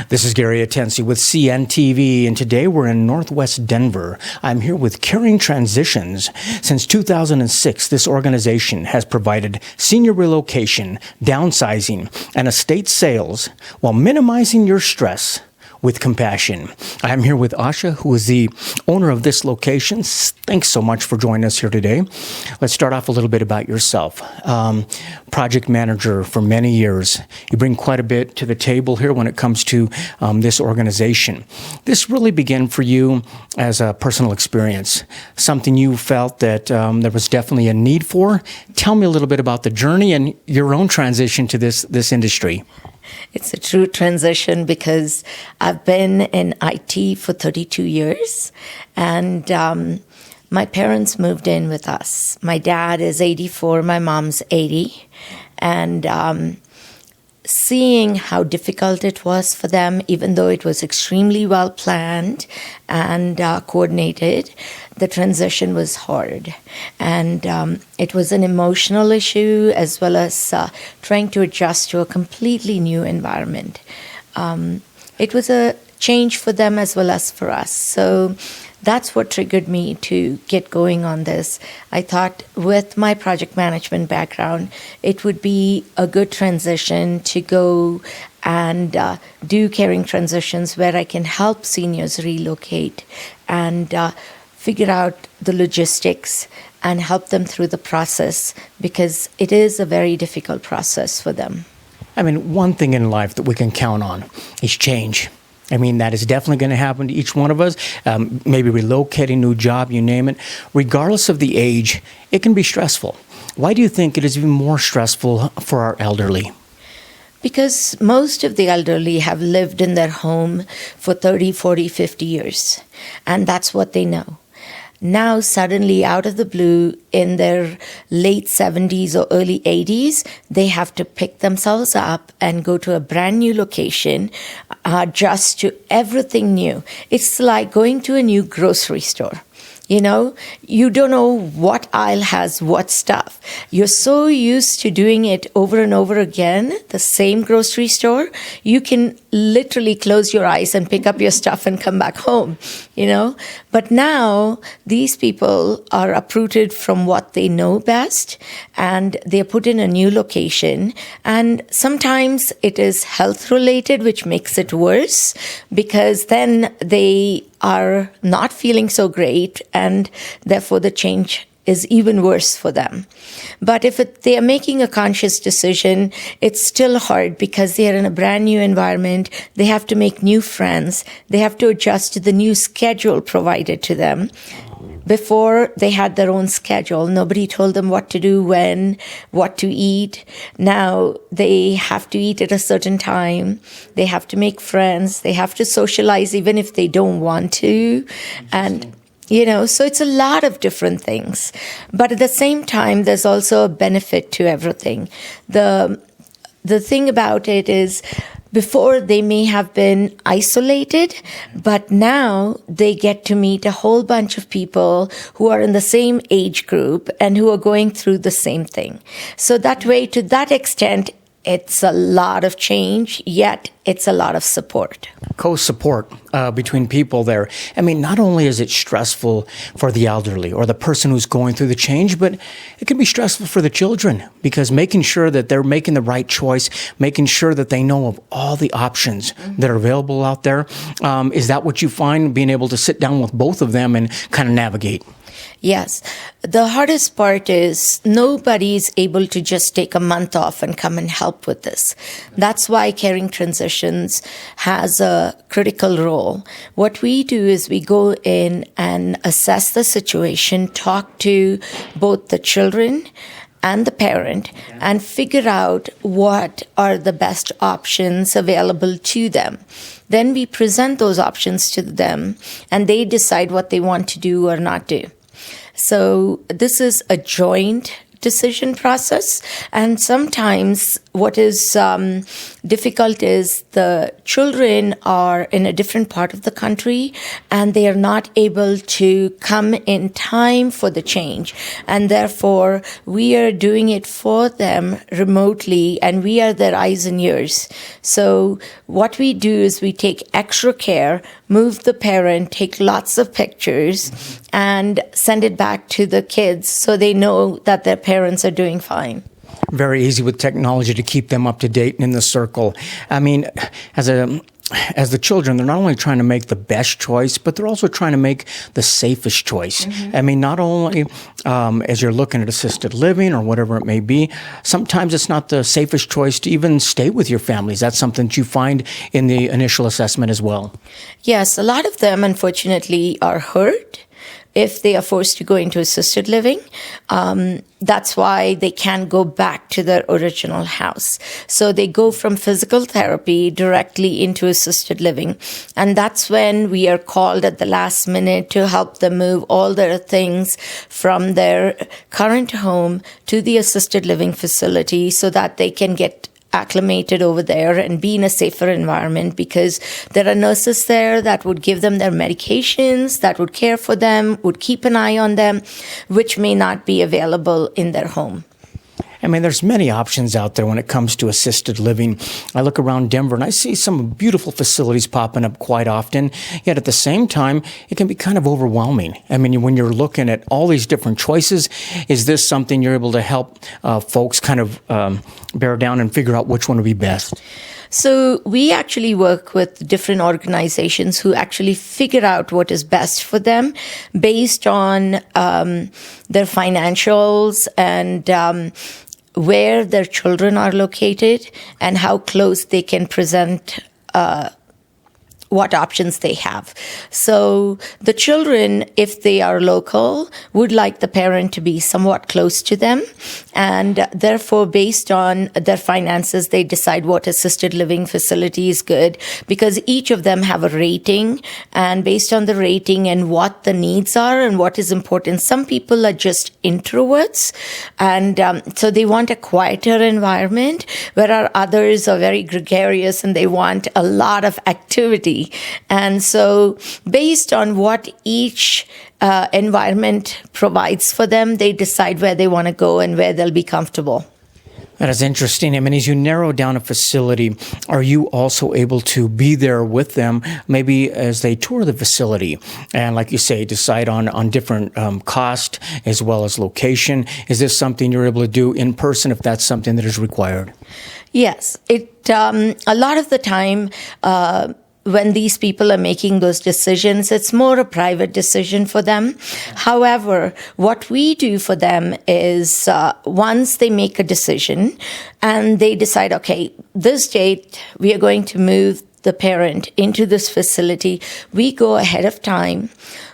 This is Gary Atensi with CNTV, and today we're in Northwest Denver. I'm here with Caring Transitions. Since 2006, this organization has provided senior relocation, downsizing, and estate sales while minimizing your stress with compassion. I'm here with Asha, who is the owner of this location. Thanks so much for joining us here today. Let's start off a little bit about yourself. Project manager for many years. You bring quite a bit to the table here when it comes to this organization. This really began for you as a personal experience, something you felt that there was definitely a need for. Tell me a little bit about the journey and your own transition to this industry. It's a true transition because I've been in IT for 32 years, and my parents moved in with us. My dad is 84, my mom's 80, and seeing how difficult it was for them, even though it was extremely well planned and coordinated, the transition was hard. And it was an emotional issue as well as trying to adjust to a completely new environment. It was a change for them as well as for us. So that's what triggered me to get going on this. I thought with my project management background, it would be a good transition to go and do caring transitions where I can help seniors relocate and figure out the logistics and help them through the process, because it is a very difficult process for them. I mean, one thing in life that we can count on is change. I mean, that is definitely going to happen to each one of us. Maybe relocating, new job, you name it. Regardless of the age, it can be stressful. Why do you think it is even more stressful for our elderly? Because most of the elderly have lived in their home for 30, 40, 50 years, and that's what they know. Now, suddenly, out of the blue, in their late 70s or early 80s, they have to pick themselves up and go to a brand new location, adjust to everything new. It's like going to a new grocery store. You know, you don't know what aisle has what stuff. You're so used to doing it over and over again, the same grocery store, you can literally close your eyes and pick up your stuff and come back home, you know. But now these people are uprooted from what they know best, and they're put in a new location. And sometimes it is health related, which makes it worse, because then they are not feeling so great, and therefore the change is even worse for them. But if they are making a conscious decision, it's still hard because they are in a brand new environment. They have to make new friends. They have to adjust to the new schedule provided to them. Before, they had their own schedule. Nobody told them what to do, when, what to eat. Now they have to eat at a certain time. They have to make friends. They have to socialize even if they don't want to. And you know, so it's a lot of different things. But at the same time, there's also a benefit to everything. The thing about it is, before they may have been isolated, but now they get to meet a whole bunch of people who are in the same age group and who are going through the same thing. So that way, to that extent, it's a lot of change, yet it's a lot of support. Co-support between people there. I mean, not only is it stressful for the elderly or the person who's going through the change, but it can be stressful for the children, because making sure that they're making the right choice, making sure that they know of all the options that are available out there. Is that what you find, being able to sit down with both of them and kind of navigate? Yes. The hardest part is nobody's able to just take a month off and come and help with this. That's why Caring Transitions has a critical role. What we do is we go in and assess the situation, talk to both the children and the parent, and figure out what are the best options available to them. Then we present those options to them, and they decide what they want to do or not do. So this is a joint decision process, and sometimes what is difficult is the children are in a different part of the country and they are not able to come in time for the change. And therefore, we are doing it for them remotely and we are their eyes and ears. So what we do is we take extra care, move the parent, take lots of pictures, and send it back to the kids so they know that their parents are doing fine. Very easy with technology to keep them up to date and in the circle. I mean, as the children, they're not only trying to make the best choice, but they're also trying to make the safest choice. I mean, not only as you're looking at assisted living or whatever it may be, sometimes it's not the safest choice to even stay with your families. That's something that you find in the initial assessment as well. Yes, a lot of them, unfortunately, are hurt if they are forced to go into assisted living. That's why they can't go back to their original house. So they go from physical therapy directly into assisted living. And that's when we are called at the last minute to help them move all their things from their current home to the assisted living facility so that they can get acclimated over there and be in a safer environment, because there are nurses there that would give them their medications, that would care for them, would keep an eye on them, which may not be available in their home. I mean, there's many options out there when it comes to assisted living. I look around Denver and I see some beautiful facilities popping up quite often, yet at the same time, it can be kind of overwhelming. I mean, when you're looking at all these different choices, is this something you're able to help folks kind of bear down and figure out which one would be best? So we actually work with different organizations who actually figure out what is best for them based on their financials and where their children are located and how close they can present what options they have. So the children, if they are local, would like the parent to be somewhat close to them. And therefore, based on their finances, they decide what assisted living facility is good, because each of them have a rating. And based on the rating and what the needs are and what is important, some people are just introverts. And so they want a quieter environment, whereas others are very gregarious and they want a lot of activity. And so based on what each environment provides for them, they decide where they want to go and where they'll be comfortable. That is interesting. I mean, as you narrow down a facility, are you also able to be there with them, maybe as they tour the facility and, like you say, decide on different cost as well as location? Is this something you're able to do in person if that's something that is required? Yes. A lot of the time, when these people are making those decisions, it's more a private decision for them. However, what we do for them is once they make a decision and they decide, okay, this date we are going to move the parent into this facility, we go ahead of time.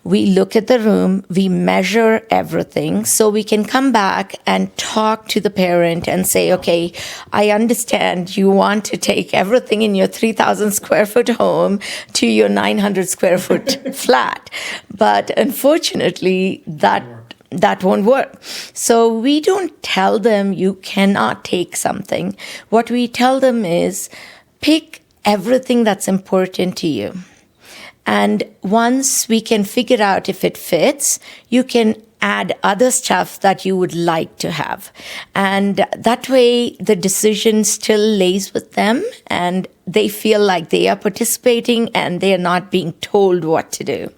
We look at the room, we measure everything, so we can come back and talk to the parent and say, okay, I understand you want to take everything in your 3,000 square foot home to your 900 square foot flat. But unfortunately, that won't work. So we don't tell them you cannot take something. What we tell them is pick everything that's important to you. And once we can figure out if it fits, you can add other stuff that you would like to have. And that way, the decision still lays with them and they feel like they are participating and they are not being told what to do.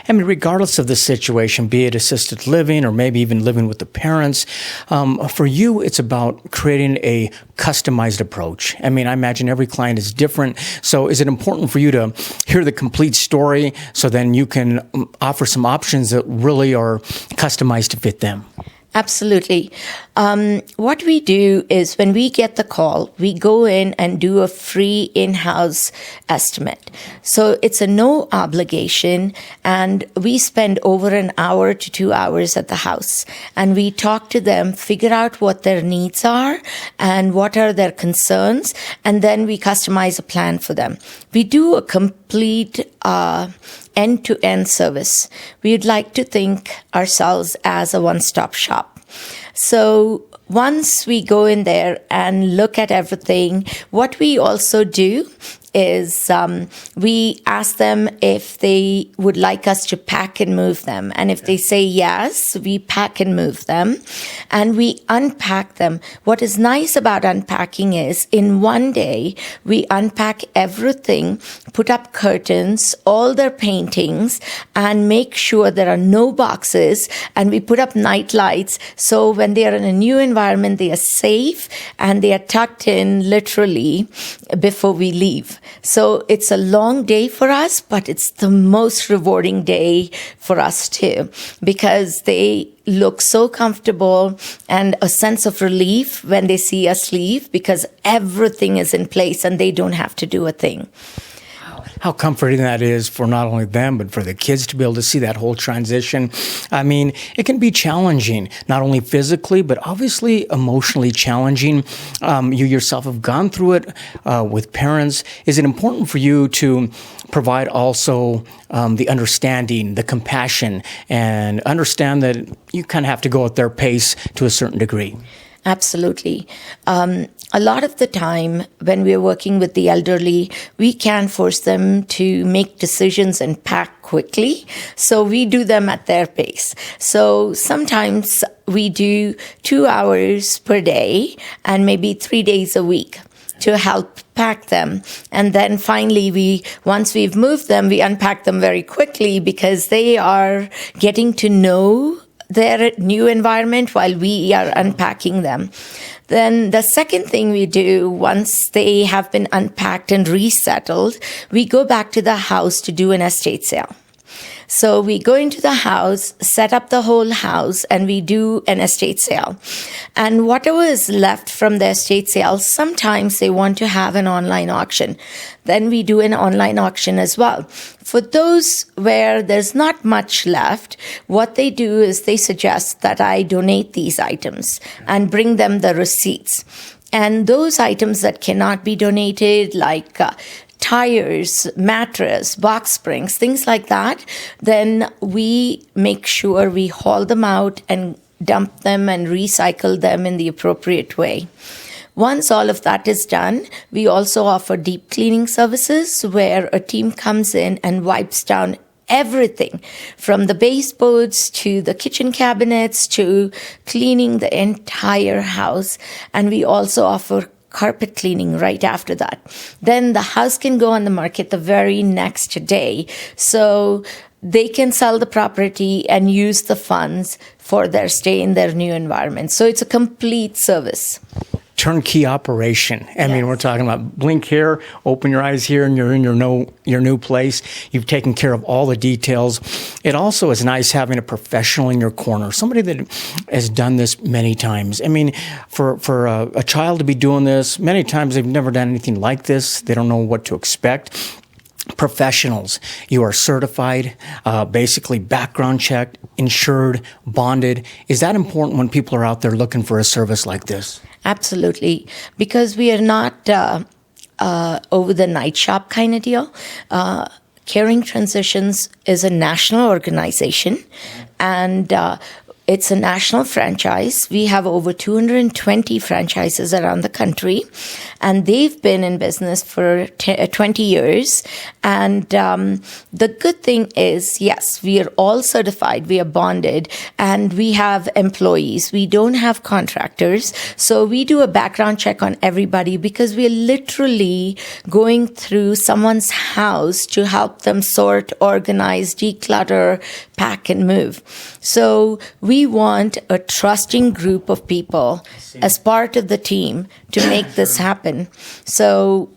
I mean, regardless of the situation, be it assisted living or maybe even living with the parents, for you, it's about creating a customized approach. I mean, I imagine every client is different. So is it important for you to hear the complete story so then you can offer some options that really are customized to fit them? Absolutely. What we do is when we get the call, we go in and do a free in-house estimate. So it's a no obligation, and we spend over an hour to 2 hours at the house. And we talk to them, figure out what their needs are and what are their concerns, and then we customize a plan for them. We do a complete end-to-end service. We'd like to think ourselves as a one-stop shop. So once we go in there and look at everything, what we also do is we ask them if they would like us to pack and move them. And if they say yes, we pack and move them and we unpack them. What is nice about unpacking is in one day, we unpack everything, put up curtains, all their paintings, and make sure there are no boxes. And we put up night lights. So when they are in a new environment, they are safe and they are tucked in literally before we leave. So it's a long day for us, but it's the most rewarding day for us too, because they look so comfortable and a sense of relief when they see us leave because everything is in place and they don't have to do a thing. How comforting that is for not only them, but for the kids to be able to see that whole transition. I mean, it can be challenging, not only physically, but obviously emotionally challenging. You yourself have gone through it with parents. Is it important for you to provide also the understanding, the compassion, and understand that you kind of have to go at their pace to a certain degree? Absolutely. A lot of the time when we're working with the elderly, we can force them to make decisions and pack quickly. So we do them at their pace. So sometimes we do 2 hours per day and maybe 3 days a week to help pack them. And then finally, once we've moved them, we unpack them very quickly because they are getting to know their new environment while we are unpacking them. Then the second thing we do, once they have been unpacked and resettled, we go back to the house to do an estate sale. So we go into the house, set up the whole house, and we do an estate sale. And whatever is left from the estate sale, sometimes they want to have an online auction. Then we do an online auction as well. For those where there's not much left, what they do is they suggest that I donate these items and bring them the receipts. And those items that cannot be donated, like tires, mattress, box springs, things like that, then we make sure we haul them out and dump them and recycle them in the appropriate way. Once all of that is done, we also offer deep cleaning services where a team comes in and wipes down everything from the baseboards to the kitchen cabinets to cleaning the entire house. And we also offer carpet cleaning right after that. Then the house can go on the market the very next day. So they can sell the property and use the funds for their stay in their new environment. So it's a complete service. Turnkey operation. I mean, we're talking about blink here, open your eyes here, and you're in your new place. You've taken care of all the details. It also is nice having a professional in your corner, somebody that has done this many times. I mean, for a child to be doing this, many times they've never done anything like this. They don't know what to expect. Professionals, you are certified, basically background checked, insured, bonded. Is that important when people are out there looking for a service like this? Absolutely, because we are not over the night shop kind of deal. Caring Transitions is a national organization, and it's a national franchise. We have over 220 franchises around the country, and they've been in business for 20 years. And the good thing is, yes, we are all certified, we are bonded, and we have employees. We don't have contractors. So we do a background check on everybody because we are literally going through someone's house to help them sort, organize, declutter, pack, and move. So we want a trusting group of people as part of the team to make this happen. So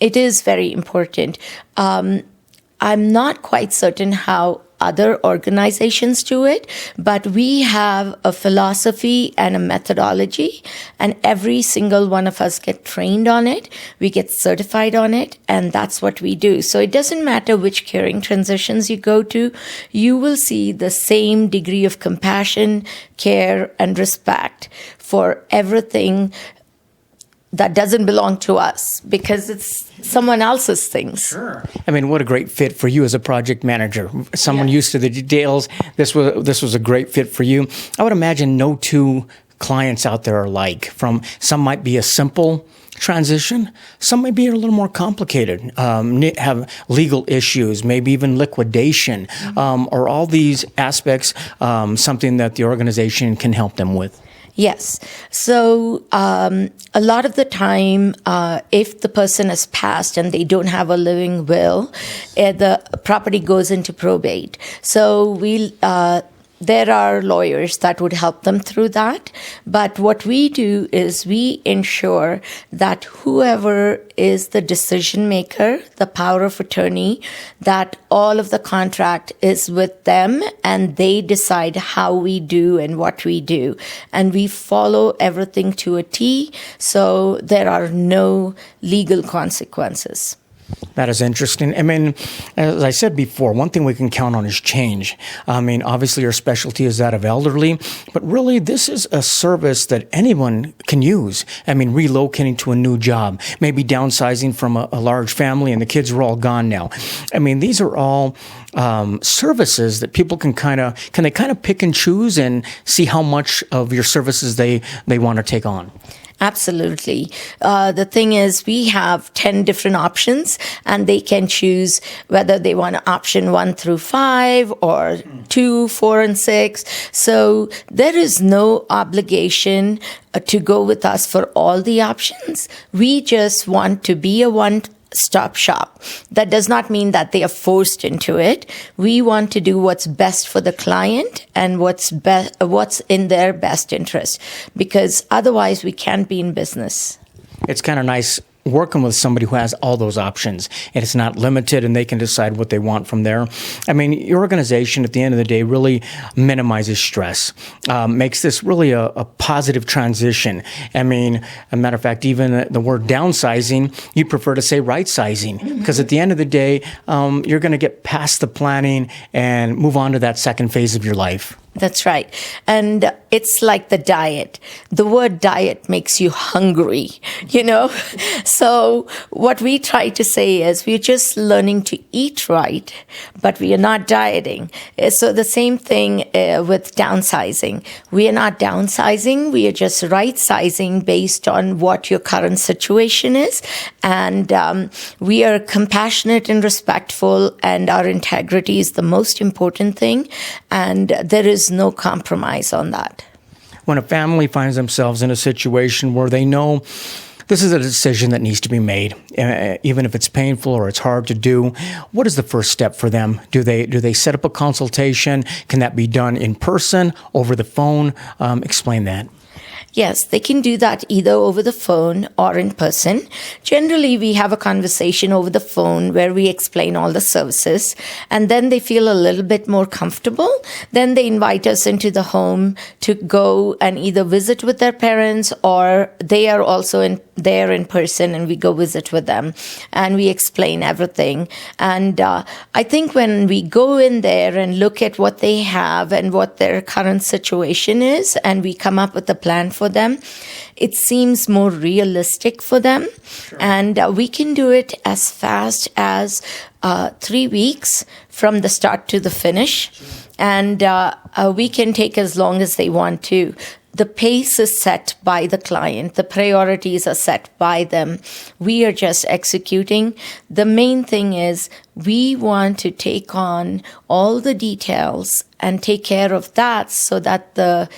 it is very important. I'm not quite certain how other organizations do it, but we have a philosophy and a methodology, and every single one of us get trained on it. We get certified on it, and that's what we do. So it doesn't matter which Caring Transitions you go to, you will see the same degree of compassion, care, and respect for everything that doesn't belong to us because it's someone else's things. Sure. I mean, what a great fit for you as a project manager. Someone used to the details. This was a great fit for you. I would imagine no two clients out there are like. From some might be a simple transition, some may be a little more complicated, have legal issues, maybe even liquidation, or all these aspects, something that the organization can help them with. Yes. So a lot of the time, if the person has passed and they don't have a living will, the property goes into probate. So there are lawyers that would help them through that. But what we do is we ensure that whoever is the decision maker, the power of attorney, that all of the contract is with them and they decide how we do and what we do. And we follow everything to a T, so there are no legal consequences. That is interesting. I mean, as I said before, one thing we can count on is change. I mean, obviously your specialty is that of elderly, but really this is a service that anyone can use. I mean, relocating to a new job, maybe downsizing from a large family and the kids are all gone now. I mean, these are all services that people can kind of pick and choose and see how much of your services they want to take on. Absolutely. The thing is, we have 10 different options, and they can choose whether they want option 1 through 5 or 2, 4, and 6. So there is no obligation to go with us for all the options. We just want to be a one-stop shop. That does not mean that they are forced into it. We want to do what's best for the client and what's in their best interest, because otherwise we can't be in business. It's kind of nice working with somebody who has all those options and it's not limited and they can decide what they want from there. I mean, your organization at the end of the day really minimizes stress, makes this really a positive transition. I mean, a matter of fact, even the word downsizing, you prefer to say right sizing, because at the end of the day, you're going to get past the planning and move on to that second phase of your life. That's right. And it's like the diet. The word diet makes you hungry, you know? So what we try to say is we're just learning to eat right, but we are not dieting. So the same thing with downsizing. We are not downsizing. We are just right-sizing based on what your current situation is. And we are compassionate and respectful, and our integrity is the most important thing. And there is no compromise on that. When a family finds themselves in a situation where they know this is a decision that needs to be made, even if it's painful or it's hard to do, what is the first step for them? Do they set up a consultation? Can that be done in person, over the phone? Explain that. Yes, they can do that either over the phone or in person. Generally, we have a conversation over the phone where we explain all the services, and then they feel a little bit more comfortable. Then they invite us into the home to go and either visit with their parents, or they are also there in person and we go visit with them and we explain everything. And I think when we go in there and look at what they have and what their current situation is, and we come up with a plan for them, it seems more realistic for them. Sure. And we can do it as fast as 3 weeks from the start to the finish. Sure. And we can take as long as they want to. The pace is set by the client. The priorities are set by them. We are just executing. The main thing is we want to take on all the details and take care of that so that the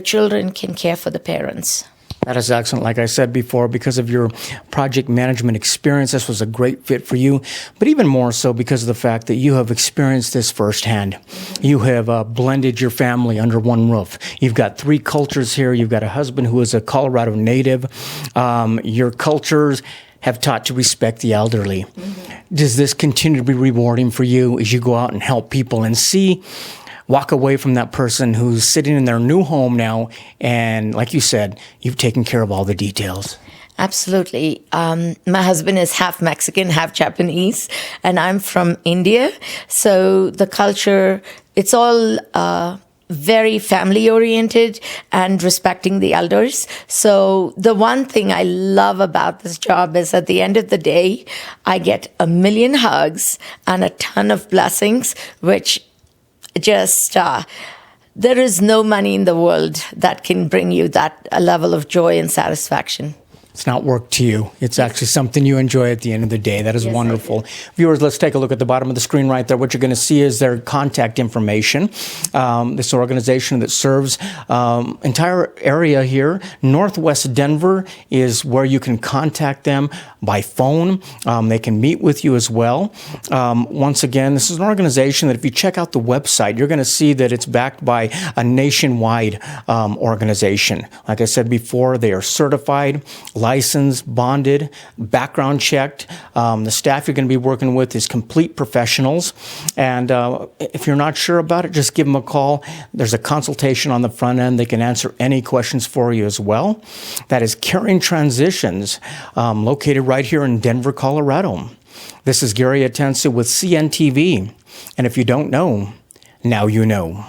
children can care for the parents. That is excellent. Like I said before, because of your project management experience, this was a great fit for you. But even more so because of the fact that you have experienced this firsthand. You have blended your family under one roof. You've got 3 cultures here. You've got a husband who is a Colorado native. Your cultures have taught to respect the elderly. Mm-hmm. Does this continue to be rewarding for you as you go out and help people and walk away from that person who's sitting in their new home now, and like you said, you've taken care of all the details? Absolutely. My husband is half Mexican, half Japanese, and I'm from India. So the culture, it's all very family-oriented and respecting the elders. So the one thing I love about this job is at the end of the day, I get a million hugs and a ton of blessings, which just there is no money in the world that can bring you that a level of joy and satisfaction. It's not work to you. It's actually something you enjoy at the end of the day. That is Yes, wonderful. Viewers, let's take a look at the bottom of the screen right there. What you're going to see is their contact information. This organization that serves entire area here. Northwest Denver is where you can contact them by phone. They can meet with you as well. Once again, this is an organization that if you check out the website, you're going to see that it's backed by a nationwide organization. Like I said before, they are certified, licensed, bonded, background checked. The staff you're going to be working with is complete professionals. And if you're not sure about it, just give them a call. There's a consultation on the front end. They can answer any questions for you as well. That is Caring Transitions, located right here in Denver, Colorado. This is Gary Atensi with CNTV. And if you don't know, now you know.